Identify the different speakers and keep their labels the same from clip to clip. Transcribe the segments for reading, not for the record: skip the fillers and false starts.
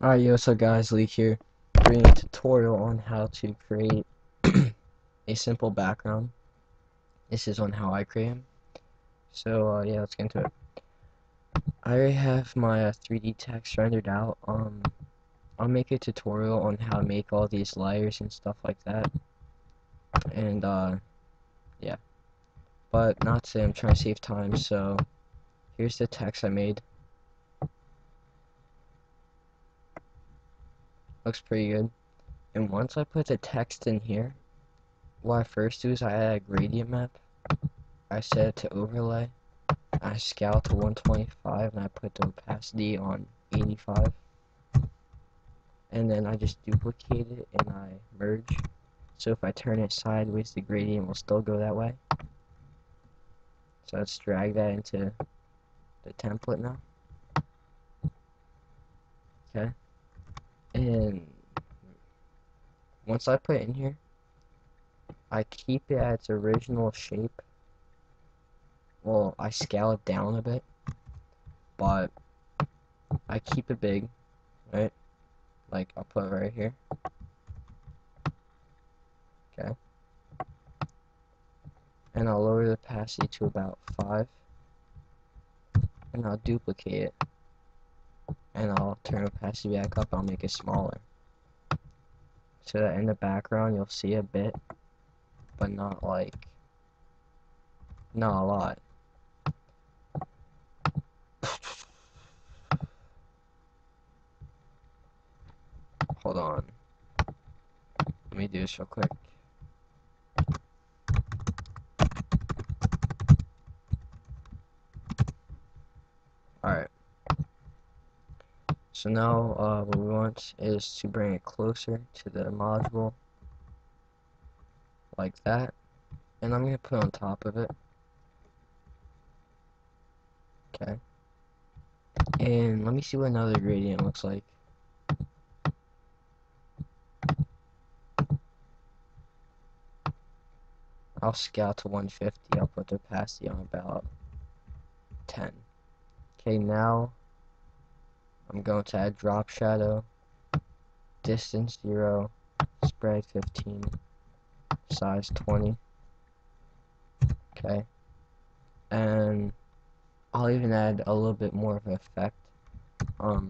Speaker 1: Alright, yo, what's up guys, Leak here, bringing a tutorial on how to create a simple background. This is on how I create them. So, yeah, let's get into it. I already have my 3D text rendered out. I'll make a tutorial on how to make all these layers and stuff like that. And, yeah. But not today, I'm trying to save time, so here's the text I made. Looks pretty good. And once I put the text in here, what I first do is I add a gradient map. I set it to overlay. I scale to 125 and I put the opacity on 85. And then I just duplicate it and I merge. So if I turn it sideways, the gradient will still go that way. So let's drag that into the template now. Okay. And once I put it in here, I keep it at its original shape. Well, I scale it down a bit, but I keep it big, right? Like, I'll put it right here. Okay. And I'll lower the opacity to about 5. And I'll duplicate it. And I'll turn opacity back up, I'll make it smaller. So that in the background you'll see a bit, but not a lot. Hold on. Let me do this real quick. Alright. So now what we want is to bring it closer to the module. Like that. And I'm going to put on top of it. Okay. And let me see what another gradient looks like. I'll scale to 150. I'll put the opacity on about 10. Okay, now I'm going to add drop shadow, distance 0, spread 15, size 20. Okay, and I'll even add a little bit more of an effect. I'll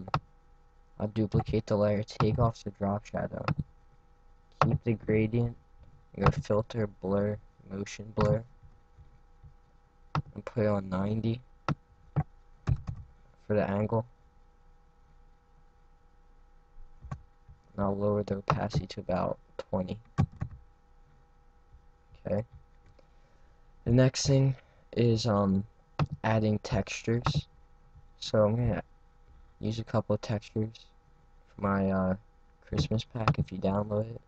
Speaker 1: duplicate the layer, take off the drop shadow, keep the gradient, and go filter, blur, motion blur, and put it on 90 for the angle. And I'll lower the opacity to about 20. Okay. The next thing is adding textures. So I'm gonna use a couple of textures for my Christmas pack if you download it.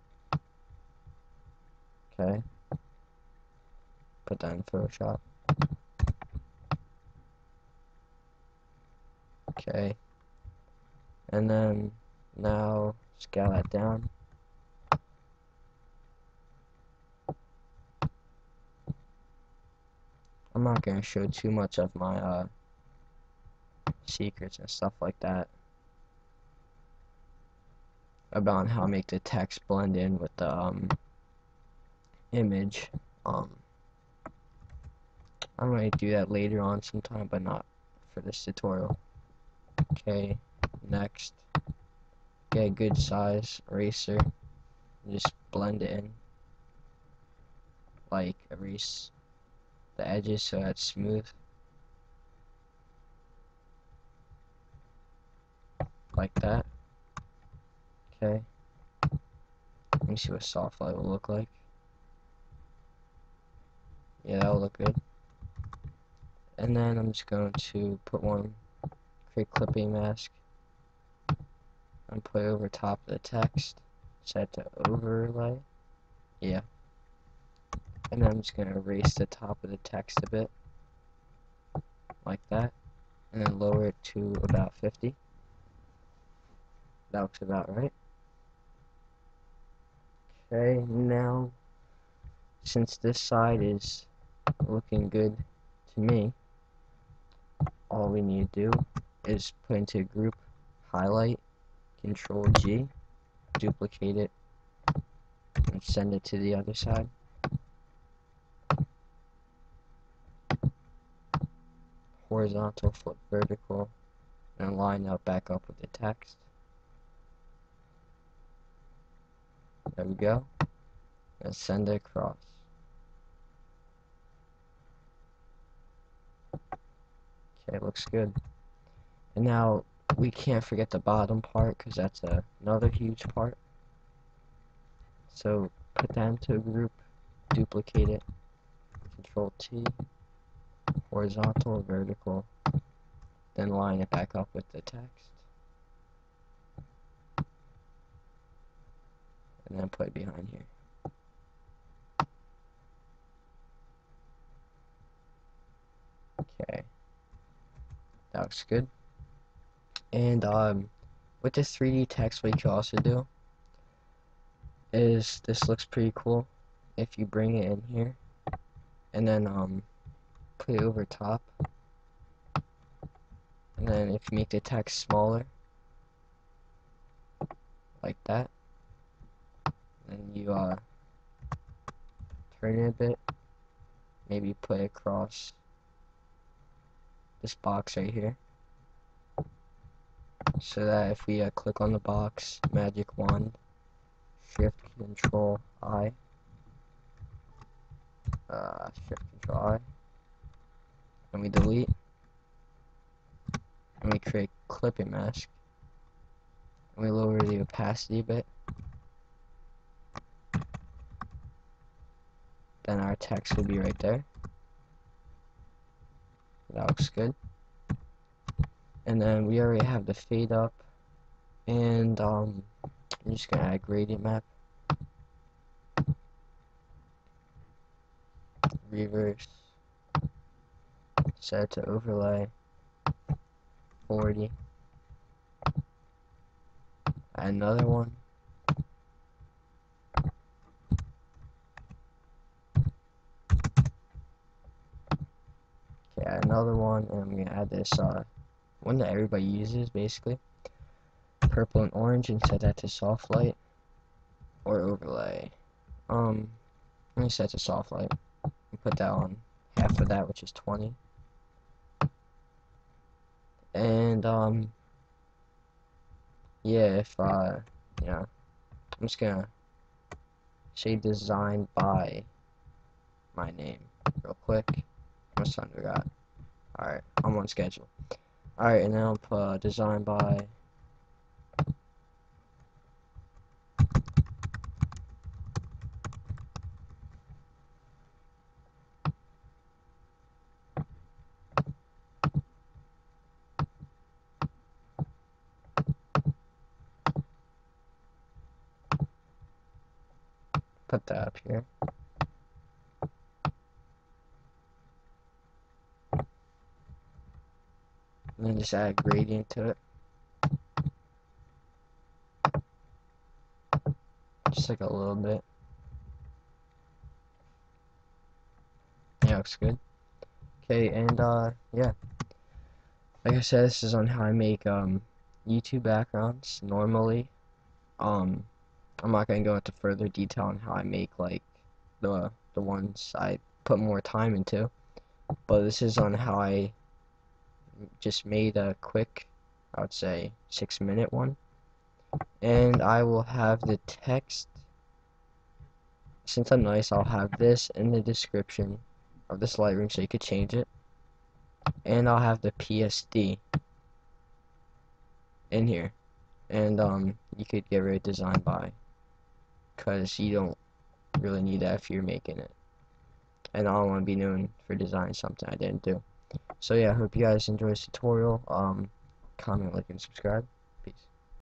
Speaker 1: Okay. Put that in Photoshop. Okay. And then now scale that down. I'm not gonna show too much of my secrets and stuff like that about how I make the text blend in with the image. I'm gonna do that later on sometime, but not for this tutorial. Okay, next, get a good size eraser and just blend it in, like erase the edges so that's smooth, like that. Okay, let me see what soft light will look like. Yeah, that'll look good. And then I'm just going to create clipping mask and put it over top of the text, set to overlay. Yeah. And then I'm just going to erase the top of the text a bit, like that, and then lower it to about 50. That looks about right. Okay, now, since this side is looking good to me, all we need to do is put into group highlight, Control G, duplicate it, and send it to the other side. Horizontal, flip vertical, and line up back up with the text. There we go. And send it across. Okay, looks good. And now we can't forget the bottom part because that's another huge part. So put that into a group, duplicate it, Control T, horizontal, vertical, then line it back up with the text, and then put it behind here. Okay, that looks good. And with this 3D text, what you can also do is, this looks pretty cool if you bring it in here and then put it over top, and then if you make the text smaller like that, then you turn it a bit, maybe put it across this box right here, so that if we click on the box, magic wand, shift control I, shift control I, and we delete, and we create clipping mask, and we lower the opacity a bit, then our text will be right there. That looks good. And then we already have the fade up, and I'm just gonna add gradient map, reverse, set it to overlay, 40, add another one, okay, add another one, and I'm gonna add this one that everybody uses basically, purple and orange, and set that to soft light or overlay. Let me set to soft light and put that on half of that, which is 20. And yeah, if yeah, I'm just gonna say design by my name real quick. How much time do we got? Alright, I'm on schedule. Alright, and now I'll put design by put that up here. And then just add gradient to it. Just like a little bit. Yeah, looks good. Okay, and yeah. Like I said, this is on how I make YouTube backgrounds normally. I'm not gonna go into further detail on how I make like the ones I put more time into. But this is on how I just made a quick, I would say 6-minute one. And I will have the text, since I'm nice, I'll have this in the description of this Lightroom so you could change it. And I'll have the PSD in here. And you could get rid of design by, because you don't really need that if you're making it. And I don't want to be known for designing something I didn't do. So yeah, I hope you guys enjoy this tutorial. Comment, like, and subscribe.